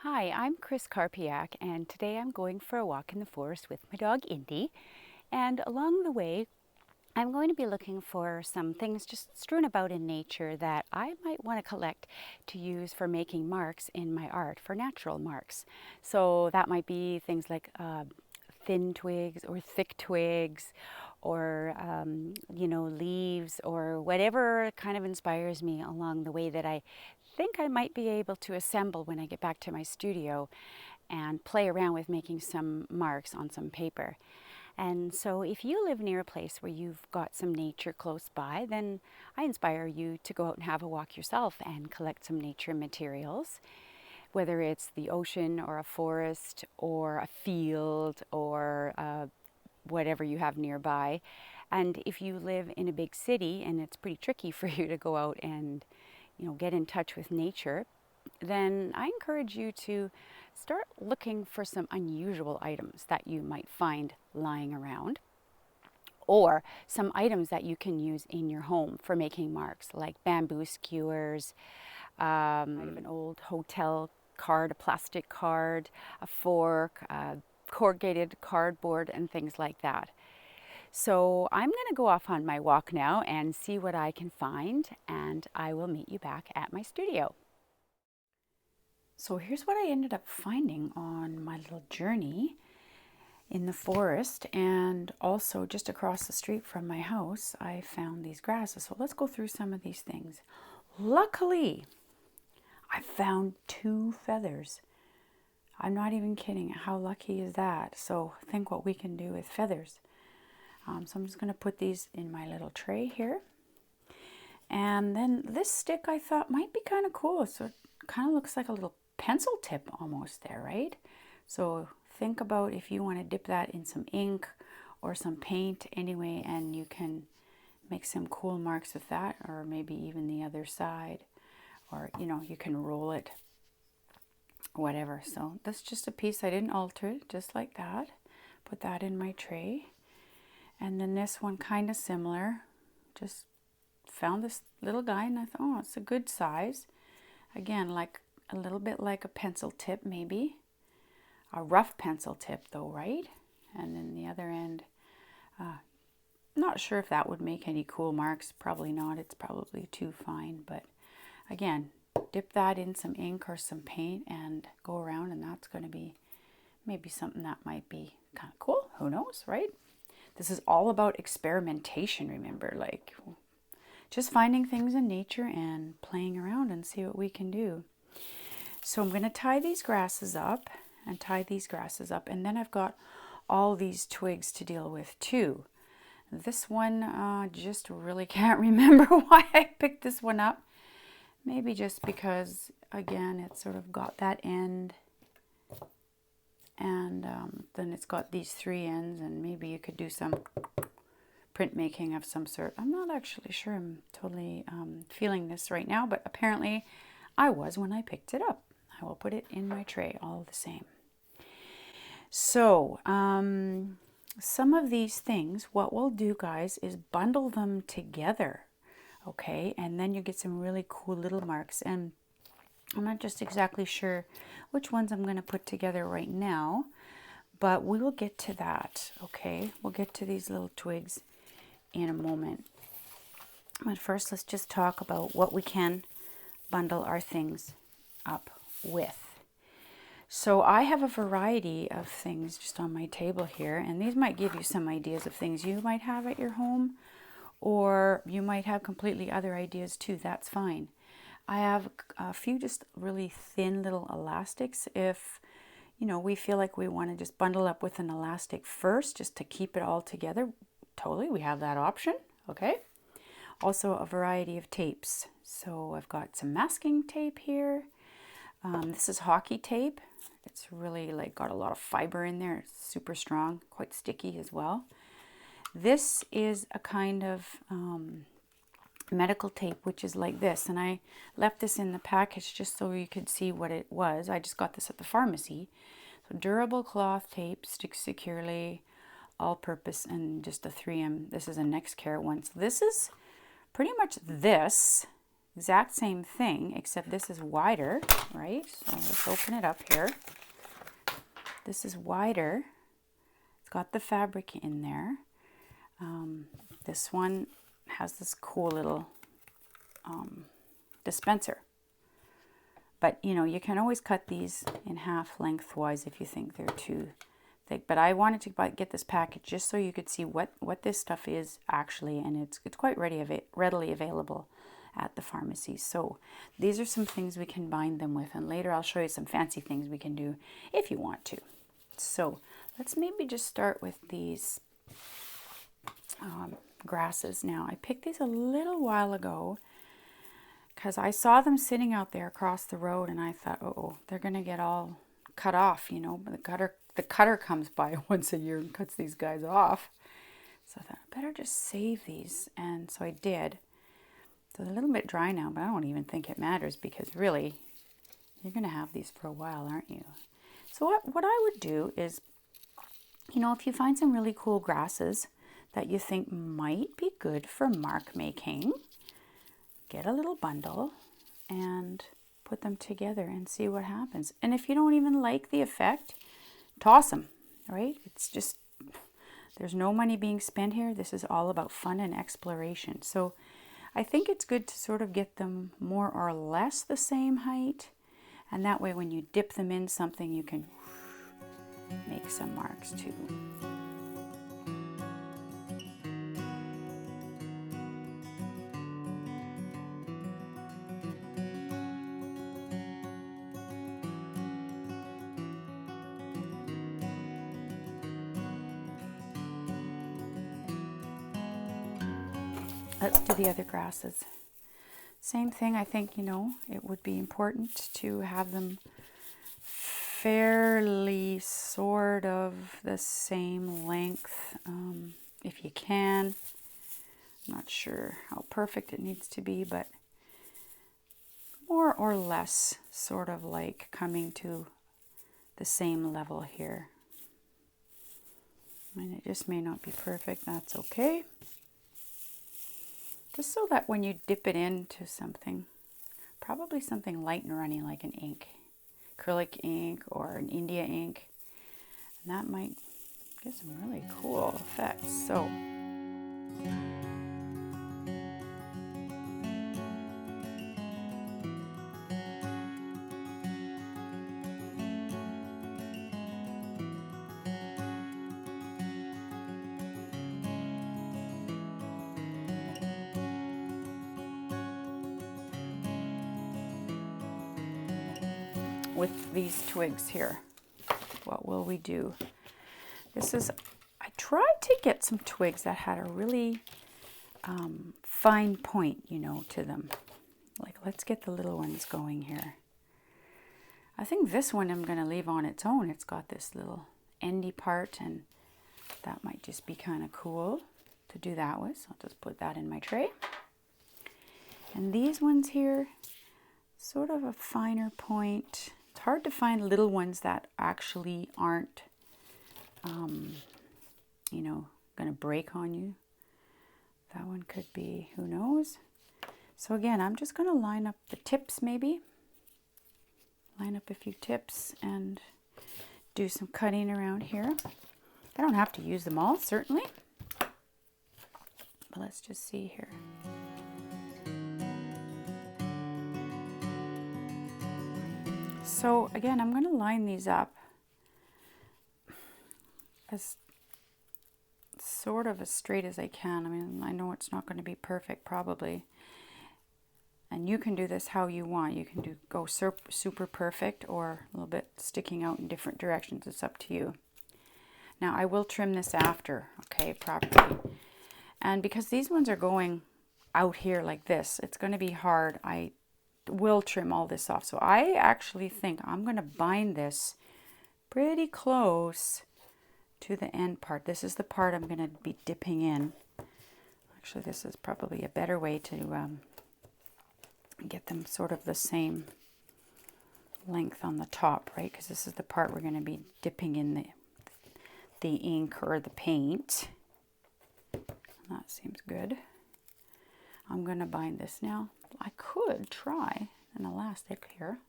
Hi, I'm Chris Karpiak, and today I'm going for a walk in the forest with my dog Indy. And along the way, I'm going to be looking for some things just strewn about in nature that I might want to collect to use for making marks in my art, for natural marks. So that might be things like thin twigs or thick twigs or leaves or whatever kind of inspires me along the way that I think I might be able to assemble when I get back to my studio and play around with making some marks on some paper. And so if you live near a place where you've got some nature close by, then I inspire you to go out and have a walk yourself and collect some nature materials, whether it's the ocean or a forest or a field or whatever you have nearby. And if you live in a big city and it's pretty tricky for you to go out and get in touch with nature, then I encourage you to start looking for some unusual items that you might find lying around, or some items that you can use in your home for making marks, like bamboo skewers, an old hotel card, a plastic card, a fork, corrugated cardboard, and things like that. So I'm going to go off on my walk now and see what I can find, and I will meet you back at my studio. So here's what I ended up finding on my little journey in the forest, and also just across the street from my house I found these grasses. So let's go through some of these things. Luckily, I found 2 feathers. I'm not even kidding. How lucky is that? So think what we can do with feathers. So I'm just going to put these in my little tray here. And then this stick I thought might be kind of cool. So it kind of looks like a little pencil tip almost there, right? So think about if you want to dip that in some ink or some paint anyway, and you can make some cool marks with that, or maybe even the other side, or you can roll it, whatever. So that's just a piece. I didn't alter it, just like that. Put that in my tray. And then this one kind of similar. Just found this little guy and I thought, oh, it's a good size. Again, like a little bit like a pencil tip, maybe. A rough pencil tip though, right? And then the other end, not sure if that would make any cool marks. Probably not. It's probably too fine. But again, dip that in some ink or some paint and go around, and that's going to be maybe something that might be kind of cool. Who knows, right? This is all about experimentation, remember, like just finding things in nature and playing around and see what we can do. So I'm going to tie these grasses up and tie these grasses up, and then I've got all these twigs to deal with too. This one, just really can't remember why I picked this one up. Maybe just because, again, it's sort of got that end, and then it's got these 3 ends, and maybe you could do some printmaking of some sort. I'm not actually sure. I'm totally feeling this right now, but apparently I was when I picked it up. I will put it in my tray all the same. So some of these things, what we'll do, guys, is bundle them together, okay? And then you get some really cool little marks. And I'm not just exactly sure which ones I'm going to put together right now, but we will get to that, okay? We'll get to these little twigs in a moment. But first, let's just talk about what we can bundle our things up with. So I have a variety of things just on my table here, and these might give you some ideas of things you might have at your home, or you might have completely other ideas too. That's fine. I have a few just really thin little elastics. If we feel like we want to just bundle up with an elastic first just to keep it all together, totally, we have that option, okay? Also a variety of tapes. So I've got some masking tape here. This is hockey tape. It's really like got a lot of fiber in there. It's super strong, quite sticky as well. This is a kind of medical tape, which is like this, and I left this in the package just so you could see what it was. I just got this at the pharmacy. So durable cloth tape, sticks securely, all purpose, and just a 3M. This is a Nextcare one. So this is pretty much this, exact same thing, except this is wider, right? So let's open it up here. This is wider. It's got the fabric in there. This one has this cool little dispenser. But, you know, you can always cut these in half lengthwise if you think they're too thick. But I wanted to get this package just so you could see what this stuff is actually, and it's quite readily available at the pharmacy. So these are some things we can bind them with, and later I'll show you some fancy things we can do if you want to. So let's maybe just start with these grasses. Now, I picked these a little while ago because I saw them sitting out there across the road, and I thought, oh, they're gonna get all cut off, you know. But the cutter comes by once a year and cuts these guys off. So I thought, I better just save these, and so I did. So they're a little bit dry now, but I don't even think it matters because really, you're gonna have these for a while, aren't you? So what I would do is, you know, if you find some really cool grasses that you think might be good for mark making, get a little bundle and put them together and see what happens. And if you don't even like the effect, toss them, right? It's just, there's no money being spent here. This is all about fun and exploration. So I think it's good to sort of get them more or less the same height. And that way when you dip them in something, you can make some marks too. Let's do the other grasses. Same thing, I think, you know, it would be important to have them fairly sort of the same length, if you can. I'm not sure how perfect it needs to be, but more or less sort of like coming to the same level here. And it just may not be perfect, that's okay. Just so that when you dip it into something, probably something light and runny like an ink, acrylic ink or an India ink, and that might get some really cool effects. So with these twigs here, what will we do? This is, I tried to get some twigs that had a really fine point, you know, to them. Like, let's get the little ones going here. I think this one I'm going to leave on its own. It's got this little endy part, and that might just be kind of cool to do that with. So I'll just put that in my tray. And these ones here, sort of a finer point. It's hard to find little ones that actually aren't, you know, going to break on you. That one could be, who knows? So again, I'm just going to line up the tips maybe. Line up a few tips and do some cutting around here. I don't have to use them all, certainly. But let's just see here. So again, I'm going to line these up as sort of as straight as I can. I mean, I know it's not going to be perfect probably. And you can do this how you want. You can go super perfect or a little bit sticking out in different directions. It's up to you. Now I will trim this after, okay, properly. And because these ones are going out here like this, it's going to be hard. I will trim all this off. So I actually think I'm going to bind this pretty close to the end part. This is the part I'm going to be dipping in. Actually, this is probably a better way to get them sort of the same length on the top, right? Because this is the part we're going to be dipping in the ink or the paint. That seems good. I'm going to bind this now. I could try an elastic here.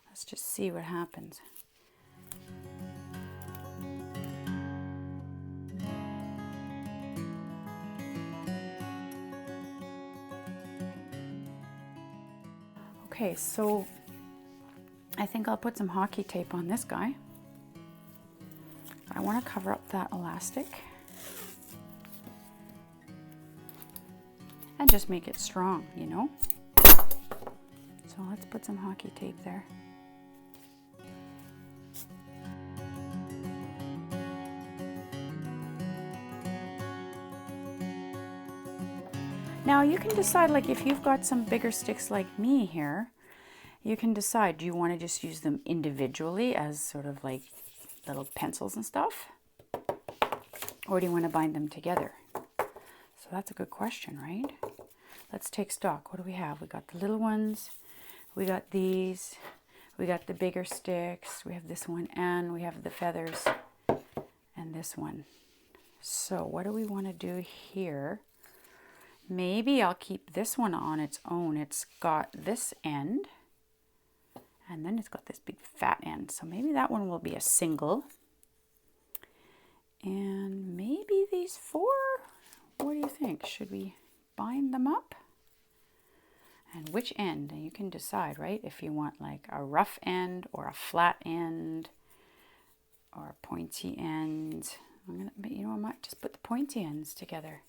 Let's just see what happens. Okay, so I think I'll put some hockey tape on this guy. I want to cover up that elastic and just make it strong, you know? So let's put some hockey tape there. Now you can decide, like if you've got some bigger sticks like me here, you can decide, do you want to just use them individually as sort of like little pencils and stuff? Or do you want to bind them together? So that's a good question, right? Let's take stock. What do we have? We got the little ones, we got these, we got the bigger sticks, we have this one, and we have the feathers and this one. So what do we want to do here? Maybe I'll keep this one on its own. It's got this end, and then it's got this big fat end. So maybe that one will be a single. And maybe these four, what do you think? Should we bind them up? And which end? And you can decide, right? If you want like a rough end or a flat end or a pointy end. You know, I might just put the pointy ends together.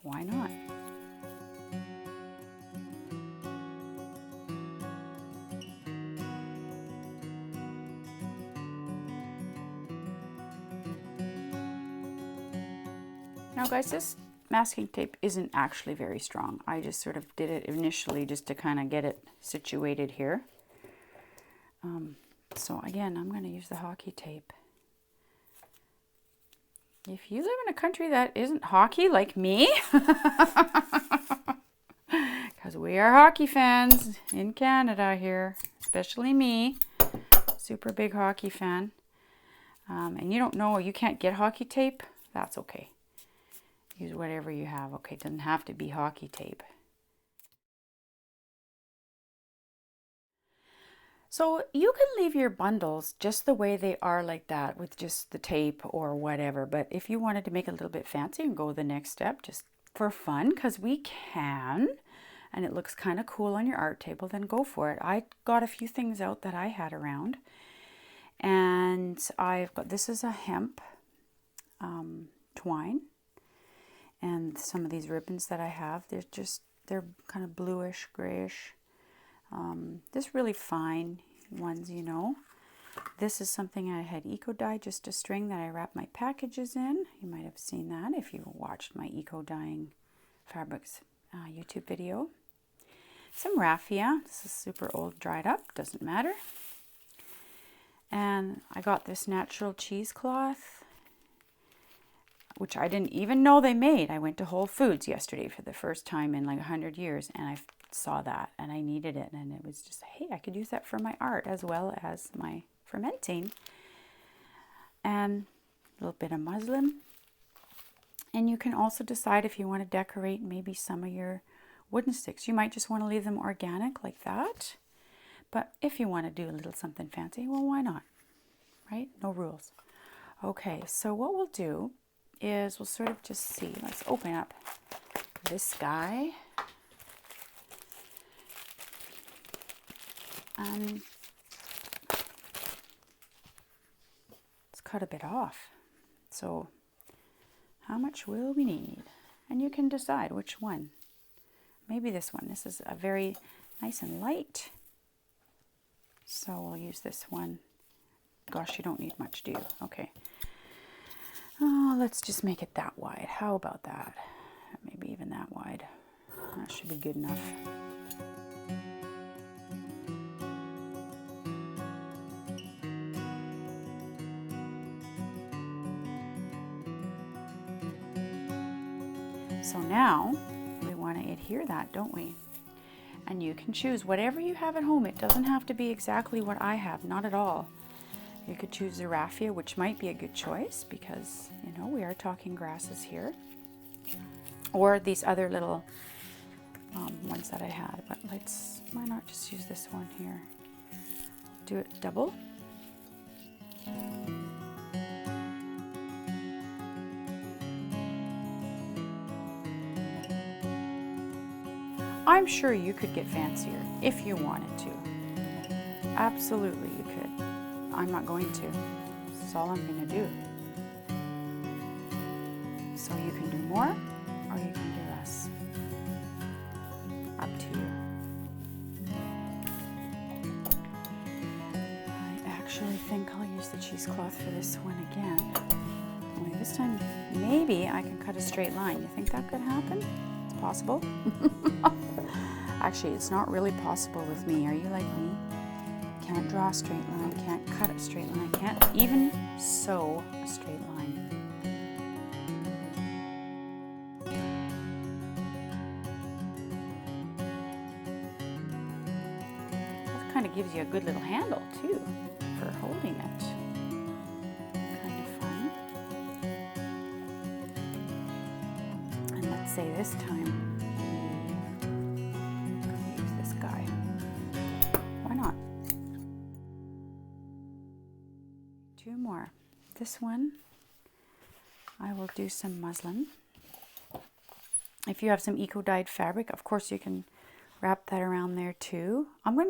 Why not? Now guys, this masking tape isn't actually very strong. I just sort of did it initially just to kind of get it situated here. So again, I'm going to use the hockey tape. If you live in a country that isn't hockey like me, because we are hockey fans in Canada here, especially me, super big hockey fan, and you don't know, you can't get hockey tape, that's okay. Use whatever you have. Okay, it doesn't have to be hockey tape. So you can leave your bundles just the way they are like that with just the tape or whatever. But if you wanted to make it a little bit fancy and go the next step just for fun, because we can, and it looks kind of cool on your art table, then go for it. I got a few things out that I had around. And I've got, this is a hemp twine. And some of these ribbons that I have, they're kind of bluish, grayish. Just really fine ones, you know. This is something I had eco-dye, just a string that I wrap my packages in. You might have seen that if you watched my eco-dyeing fabrics YouTube video. Some raffia. This is super old, dried up, doesn't matter. And I got this natural cheesecloth, which I didn't even know they made. I went to Whole Foods yesterday for the first time in like 100 years, and I saw that and I needed it, and it was just, hey, I could use that for my art as well as my fermenting. And a little bit of muslin. And you can also decide if you want to decorate maybe some of your wooden sticks. You might just want to leave them organic like that. But if you want to do a little something fancy, well, why not? Right? No rules. Okay, so what we'll do is we'll sort of just see. Let's open up this guy. Let's cut a bit off. So how much will we need? And you can decide which one. Maybe this one. This is a very nice and light. So we'll use this one. Gosh, you don't need much, do you? Okay. Oh, let's just make it that wide. How about that? Maybe even that wide. That should be good enough. So now we want to adhere that, don't we? And you can choose whatever you have at home. It doesn't have to be exactly what I have, not at all. You could choose the raffia, which might be a good choice because, you know, we are talking grasses here. Or these other little ones that I had, but why not just use this one here? Do it double. I'm sure you could get fancier if you wanted to. Absolutely you could. I'm not going to. This is all I'm going to do. So you can do more or you can do less. Up to you. I actually think I'll use the cheesecloth for this one again. Only this time maybe I can cut a straight line. You think that could happen? It's possible. Actually, it's not really possible with me. Are you like me? Can't draw a straight line, can't cut a straight line, can't even sew a straight line. That kind of gives you a good little handle too for holding it. Kind of fun. And let's say this time use this guy. Why not? Two more. This one, I will do some muslin. If you have some eco-dyed fabric, of course you can wrap that around there too.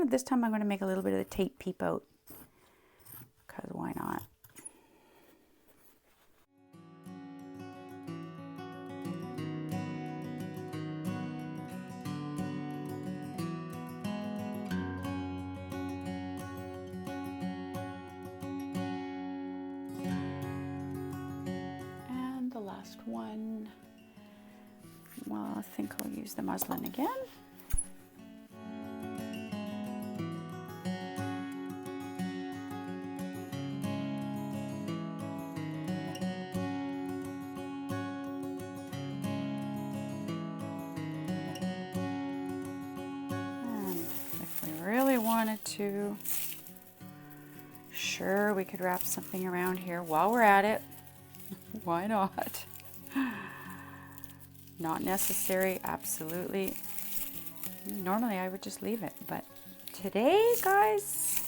This time I'm gonna make a little bit of the tape peep out, because why not? Last one. Well, I think I'll use the muslin again. And if we really wanted to, sure, we could wrap something around here while we're at it. Why not? Not necessary, absolutely. Normally I would just leave it, but today, guys,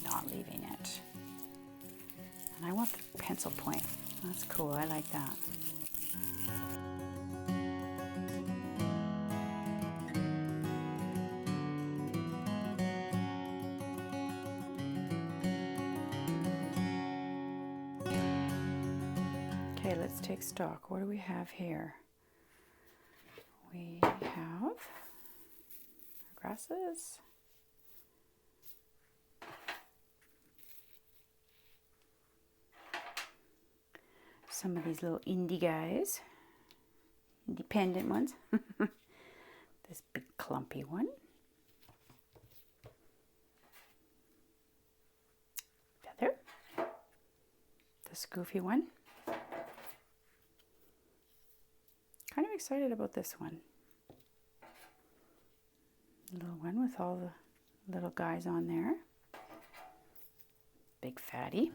not leaving it. And I want the pencil point. That's cool, I like that. Okay, let's take stock. What do we have here? We have our grasses. Some of these little indie guys, independent ones. This big clumpy one. Feather. This goofy one. Kind of excited about this one. Little one with all the little guys on there. Big fatty.